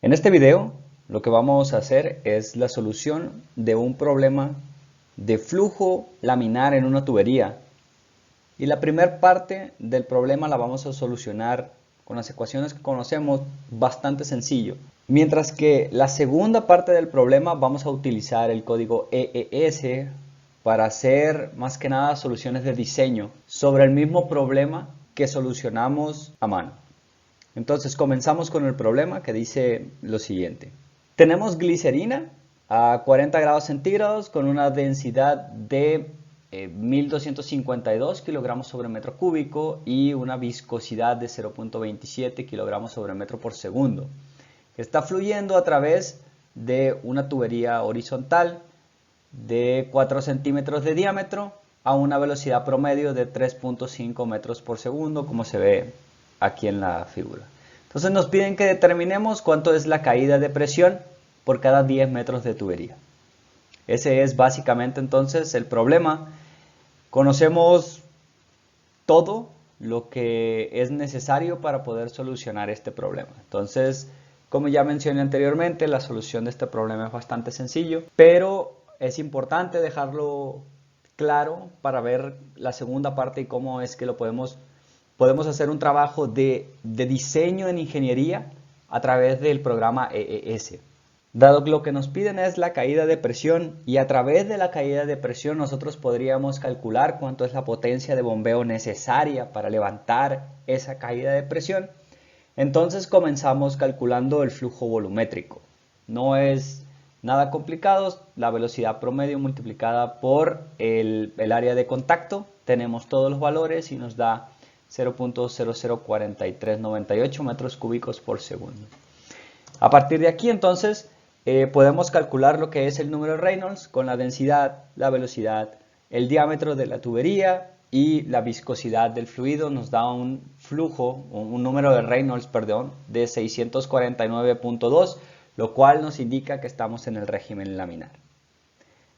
En este video lo que vamos a hacer es la solución de un problema de flujo laminar en una tubería. Y la primera parte del problema la vamos a solucionar con las ecuaciones que conocemos, bastante sencillo. Mientras que la segunda parte del problema vamos a utilizar el código EES para hacer más que nada soluciones de diseño sobre el mismo problema que solucionamos a mano. Entonces comenzamos con el problema que dice lo siguiente. Tenemos glicerina a 40 grados centígrados con una densidad de 1252 kilogramos sobre metro cúbico y una viscosidad de 0.27 kilogramos sobre metro por segundo. Está fluyendo a través de una tubería horizontal de 4 centímetros de diámetro a una velocidad promedio de 3.5 metros por segundo, como se ve aquí en la figura. Entonces nos piden que determinemos cuánto es la caída de presión por cada 10 metros de tubería. Ese es básicamente entonces el problema. Conocemos todo lo que es necesario para poder solucionar este problema. Entonces, como ya mencioné anteriormente, la solución de este problema es bastante sencillo, pero es importante dejarlo claro para ver la segunda parte y cómo es que lo podemos hacer un trabajo de diseño en ingeniería a través del programa EES. Dado que lo que nos piden es la caída de presión y a través de la caída de presión nosotros podríamos calcular cuánto es la potencia de bombeo necesaria para levantar esa caída de presión, entonces comenzamos calculando el flujo volumétrico. No es nada complicado, la velocidad promedio multiplicada por el área de contacto, tenemos todos los valores y nos da 0.004398 metros cúbicos por segundo. A partir de aquí entonces podemos calcular lo que es el número de Reynolds con la densidad, la velocidad, el diámetro de la tubería y la viscosidad del fluido. Nos da un flujo, un número de Reynolds, perdón, de 649.2, lo cual nos indica que estamos en el régimen laminar.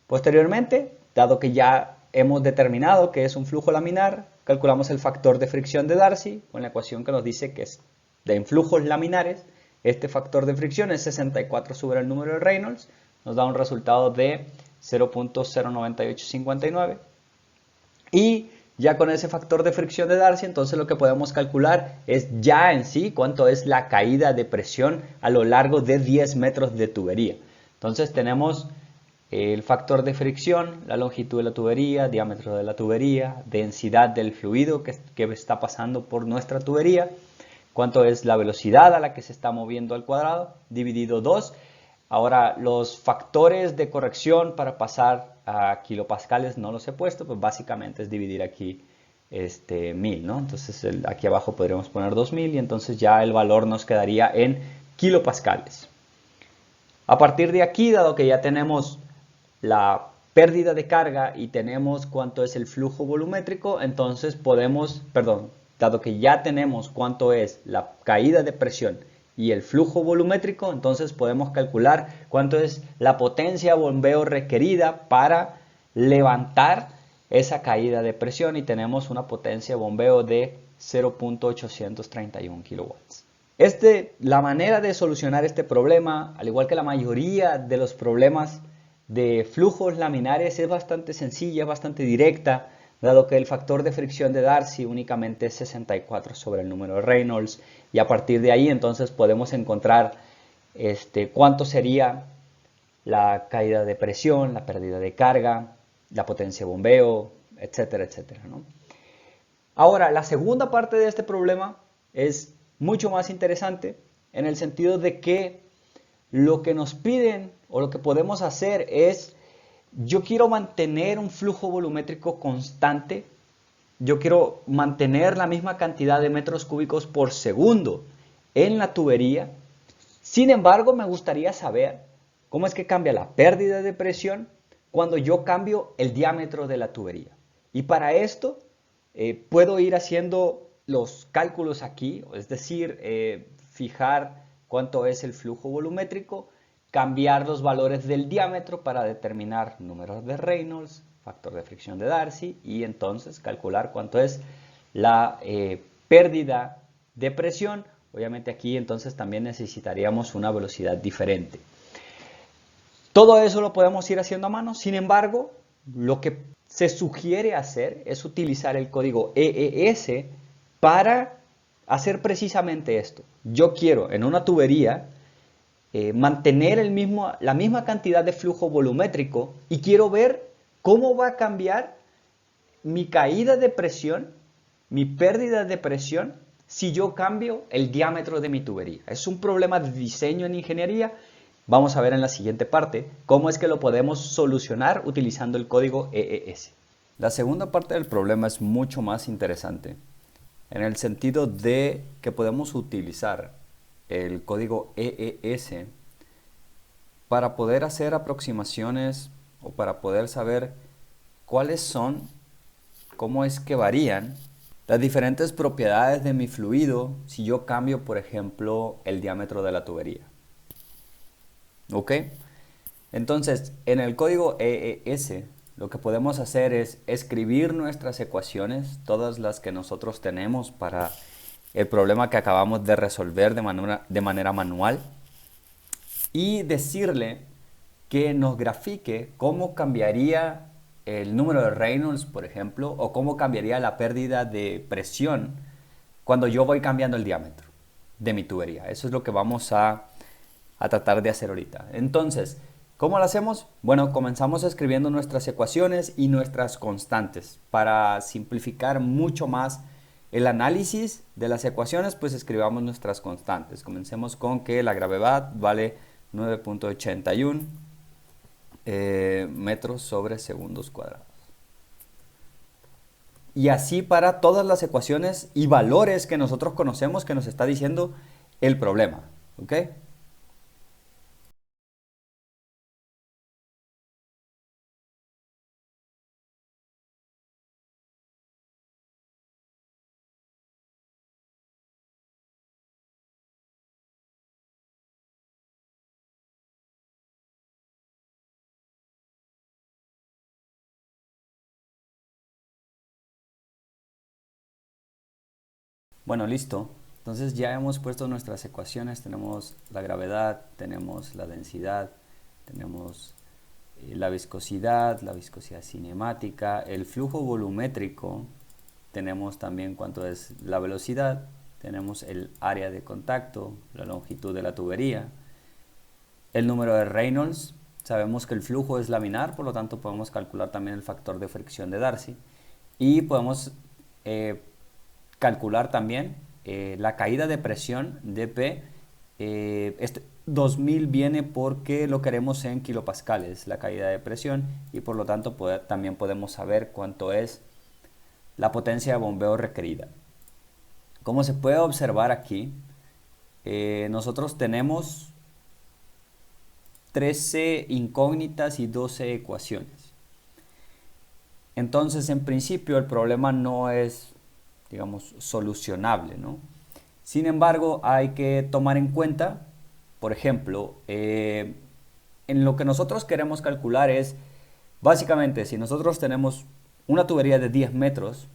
Posteriormente, dado que ya hemos determinado que es un flujo laminar, calculamos el factor de fricción de Darcy con la ecuación que nos dice que es en flujos laminares. Este factor de fricción es 64 sobre el número de Reynolds, nos da un resultado de 0.09859. Y ya con ese factor de fricción de Darcy, entonces lo que podemos calcular es ya en sí cuánto es la caída de presión a lo largo de 10 metros de tubería. Entonces tenemos el factor de fricción, la longitud de la tubería, diámetro de la tubería, densidad del fluido que está pasando por nuestra tubería, cuánto es la velocidad a la que se está moviendo al cuadrado, dividido 2. Ahora, los factores de corrección para pasar a kilopascales no los he puesto, pues básicamente es dividir aquí 1000, ¿no? Entonces aquí abajo podríamos poner 2000 y entonces ya el valor nos quedaría en kilopascales. A partir de aquí, dado que ya tenemos la pérdida de carga y tenemos cuánto es el flujo volumétrico, entonces dado que ya tenemos cuánto es la caída de presión y el flujo volumétrico, entonces podemos calcular cuánto es la potencia bombeo requerida para levantar esa caída de presión y tenemos una potencia bombeo de 0.831 kilowatts. La manera de solucionar este problema, al igual que la mayoría de los problemas de flujos laminares, es bastante sencilla, es bastante directa, dado que el factor de fricción de Darcy únicamente es 64 sobre el número de Reynolds, y a partir de ahí entonces podemos encontrar cuánto sería la caída de presión, la pérdida de carga, la potencia de bombeo, etcétera, etcétera, ¿no? Ahora, la segunda parte de este problema es mucho más interesante en el sentido de que lo que nos piden o lo que podemos hacer es, yo quiero mantener un flujo volumétrico constante, yo quiero mantener la misma cantidad de metros cúbicos por segundo en la tubería. Sin embargo, me gustaría saber cómo es que cambia la pérdida de presión cuando yo cambio el diámetro de la tubería. Y para esto puedo ir haciendo los cálculos aquí, es decir, fijar cuánto es el flujo volumétrico, cambiar los valores del diámetro para determinar números de Reynolds, factor de fricción de Darcy y entonces calcular cuánto es la pérdida de presión Obviamente aquí entonces también necesitaríamos una velocidad diferente. Todo eso lo podemos ir haciendo a mano, sin embargo, lo que se sugiere hacer es utilizar el código EES para hacer precisamente esto. Yo quiero en una tubería mantener la misma cantidad de flujo volumétrico y quiero ver cómo va a cambiar mi caída de presión, mi pérdida de presión, si yo cambio el diámetro de mi tubería. Es un problema de diseño en ingeniería. Vamos a ver en la siguiente parte cómo es que lo podemos solucionar utilizando el código EES. La segunda parte del problema es mucho más interesante, en el sentido de que podemos utilizar el código EES para poder hacer aproximaciones o para poder saber cuáles son, cómo es que varían las diferentes propiedades de mi fluido si yo cambio, por ejemplo, el diámetro de la tubería. ¿Ok? Entonces, en el código EES, lo que podemos hacer es escribir nuestras ecuaciones, todas las que nosotros tenemos para el problema que acabamos de resolver de manera manual, y decirle que nos grafique cómo cambiaría el número de Reynolds, por ejemplo, o cómo cambiaría la pérdida de presión cuando yo voy cambiando el diámetro de mi tubería. Eso es lo que vamos a tratar de hacer ahorita. Entonces, ¿cómo lo hacemos? Bueno, comenzamos escribiendo nuestras ecuaciones y nuestras constantes. Para simplificar mucho más el análisis de las ecuaciones, pues escribamos nuestras constantes. Comencemos con que la gravedad vale 9.81 metros sobre segundos cuadrados. Y así para todas las ecuaciones y valores que nosotros conocemos que nos está diciendo el problema. ¿Ok? Bueno, listo. Entonces ya hemos puesto nuestras ecuaciones. Tenemos la gravedad, tenemos la densidad, tenemos la viscosidad cinemática, el flujo volumétrico, tenemos también cuánto es la velocidad, tenemos el área de contacto, la longitud de la tubería, el número de Reynolds. Sabemos que el flujo es laminar, por lo tanto podemos calcular también el factor de fricción de Darcy y podemos calcular también la caída de presión dP. Este 2000 viene porque lo queremos en kilopascales, la caída de presión, y por lo tanto también podemos saber cuánto es la potencia de bombeo requerida. Como se puede observar aquí, nosotros tenemos 13 incógnitas y 12 ecuaciones. Entonces, en principio, el problema no es, digamos, solucionable, ¿no? Sin embargo, hay que tomar en cuenta, por ejemplo, en lo que nosotros queremos calcular es, básicamente, si nosotros tenemos una tubería de 10 metros,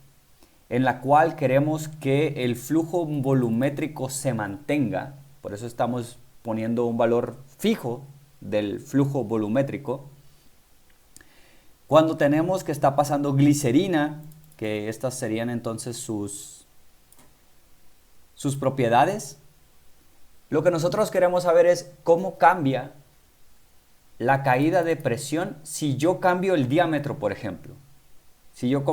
en la cual queremos que el flujo volumétrico se mantenga, por eso estamos poniendo un valor fijo del flujo volumétrico. Cuando tenemos que está pasando glicerina, que estas serían entonces sus propiedades, lo que nosotros queremos saber es cómo cambia la caída de presión si yo cambio el diámetro, por ejemplo. Si yo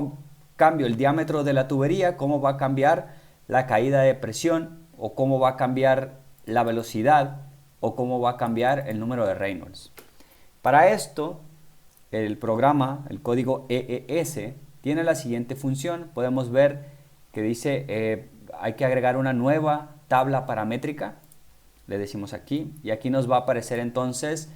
cambio el diámetro de la tubería, cómo va a cambiar la caída de presión, o cómo va a cambiar la velocidad, o cómo va a cambiar el número de Reynolds. Para esto, el programa, el código EES, tiene la siguiente función. Podemos ver que dice hay que agregar una nueva tabla paramétrica. Le decimos aquí, y aquí nos va a aparecer entonces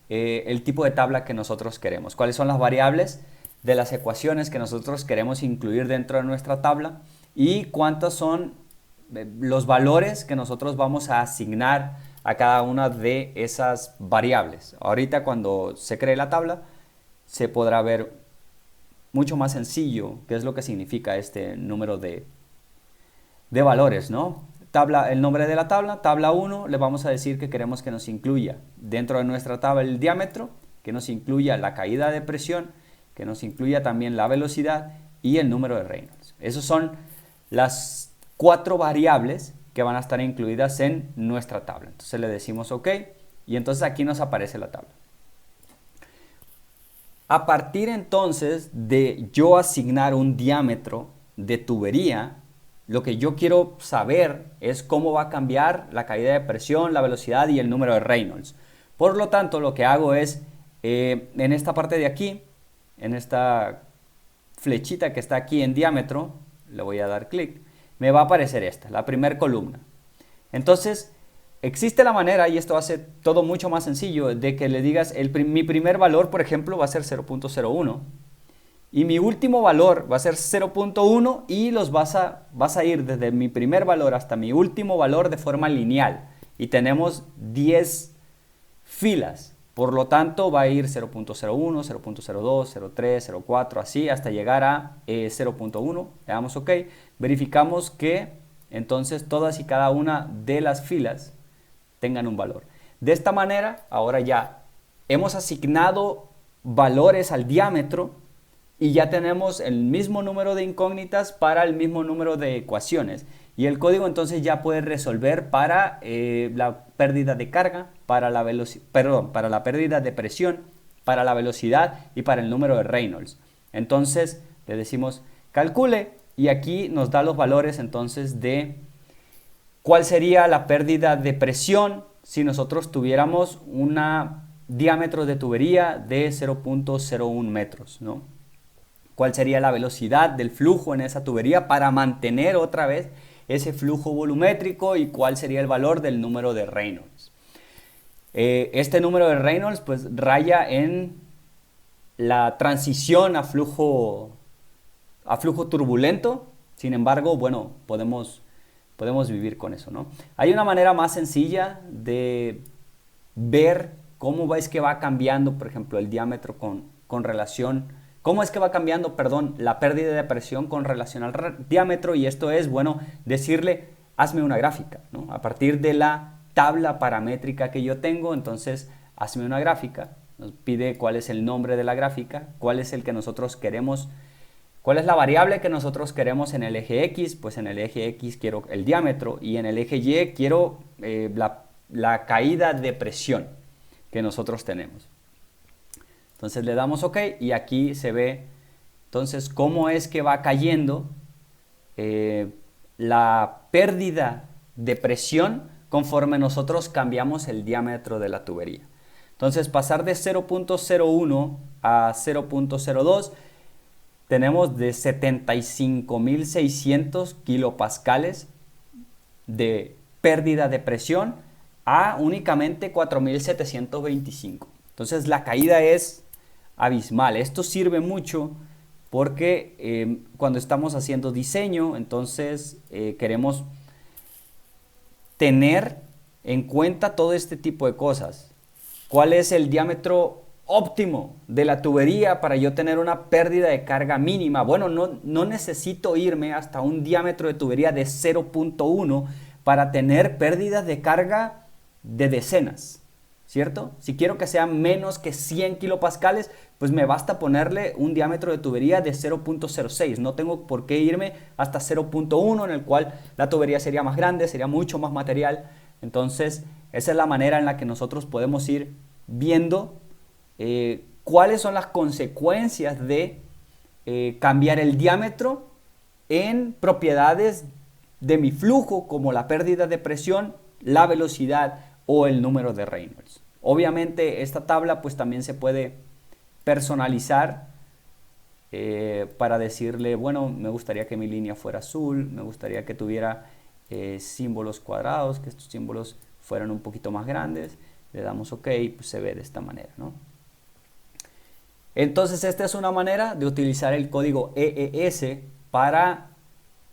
el tipo de tabla que nosotros queremos. ¿Cuáles son las variables de las ecuaciones que nosotros queremos incluir dentro de nuestra tabla? Y cuántos son los valores que nosotros vamos a asignar a cada una de esas variables. Ahorita cuando se cree la tabla se podrá ver mucho más sencillo qué es lo que significa este número de valores, ¿no? el nombre de la tabla, tabla 1, le vamos a decir que queremos que nos incluya dentro de nuestra tabla el diámetro, que nos incluya la caída de presión, que nos incluya también la velocidad y el número de Reynolds. Esas son las 4 variables que van a estar incluidas en nuestra tabla. Entonces le decimos OK y entonces aquí nos aparece la tabla. A partir entonces de yo asignar un diámetro de tubería, lo que yo quiero saber es cómo va a cambiar la caída de presión, la velocidad y el número de Reynolds. Por lo tanto, lo que hago es, en esta parte de aquí, en esta flechita que está aquí en diámetro, le voy a dar clic, me va a aparecer esta, la primera columna. Entonces, existe la manera, y esto hace todo mucho más sencillo, de que le digas, mi primer valor, por ejemplo, va a ser 0.01. Y mi último valor va a ser 0.1 y vas a ir desde mi primer valor hasta mi último valor de forma lineal. Y tenemos 10 filas. Por lo tanto, va a ir 0.01, 0.02, 0.3, 0.4, así hasta llegar a 0.1. Le damos OK. Verificamos que entonces todas y cada una de las filas tengan un valor. De esta manera, ahora ya hemos asignado valores al diámetro y ya tenemos el mismo número de incógnitas para el mismo número de ecuaciones. Y el código entonces ya puede resolver para la pérdida de carga, para la pérdida de presión, para la velocidad y para el número de Reynolds. Entonces le decimos calcule y aquí nos da los valores entonces de cuál sería la pérdida de presión si nosotros tuviéramos un diámetro de tubería de 0.01 metros, ¿no? Cuál sería la velocidad del flujo en esa tubería para mantener otra vez ese flujo volumétrico y cuál sería el valor del número de Reynolds. Este número de Reynolds pues raya en la transición a flujo turbulento. Sin embargo, bueno, podemos vivir con eso, ¿no? Hay una manera más sencilla de ver cómo es que va cambiando, por ejemplo, el diámetro con relación, cómo es que va cambiando, perdón, la pérdida de presión con relación al diámetro, y esto es, bueno, decirle, hazme una gráfica, ¿no? A partir de la tabla paramétrica que yo tengo, entonces, hazme una gráfica, nos pide cuál es el nombre de la gráfica, cuál es el que nosotros queremos. ¿Cuál es la variable que nosotros queremos en el eje X? Pues en el eje X quiero el diámetro y en el eje Y quiero la caída de presión que nosotros tenemos. Entonces le damos OK y aquí se ve entonces cómo es que va cayendo la pérdida de presión conforme nosotros cambiamos el diámetro de la tubería. Entonces pasar de 0.01 a 0.02 tenemos de 75.600 kilopascales de pérdida de presión a únicamente 4.725. Entonces la caída es abismal. Esto sirve mucho porque cuando estamos haciendo diseño, entonces queremos tener en cuenta todo este tipo de cosas. ¿Cuál es el diámetro óptimo de la tubería para yo tener una pérdida de carga mínima? Bueno, no necesito irme hasta un diámetro de tubería de 0.1 para tener pérdidas de carga de decenas, ¿cierto? Si quiero que sea menos que 100 kilopascales, pues me basta ponerle un diámetro de tubería de 0.06. No tengo por qué irme hasta 0.1, en el cual la tubería sería más grande, sería mucho más material. Entonces, esa es la manera en la que nosotros podemos ir viendo cuáles son las consecuencias de cambiar el diámetro en propiedades de mi flujo, como la pérdida de presión, la velocidad o el número de Reynolds. Obviamente esta tabla pues también se puede personalizar para decirle, bueno, me gustaría que mi línea fuera azul, me gustaría que tuviera símbolos cuadrados, que estos símbolos fueran un poquito más grandes. Le damos OK, pues se ve de esta manera, ¿no? Entonces esta es una manera de utilizar el código EES para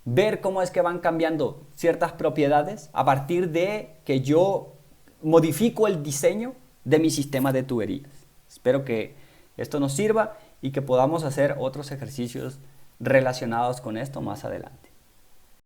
ver cómo es que van cambiando ciertas propiedades a partir de que yo modifico el diseño de mi sistema de tuberías. Espero que esto nos sirva y que podamos hacer otros ejercicios relacionados con esto más adelante.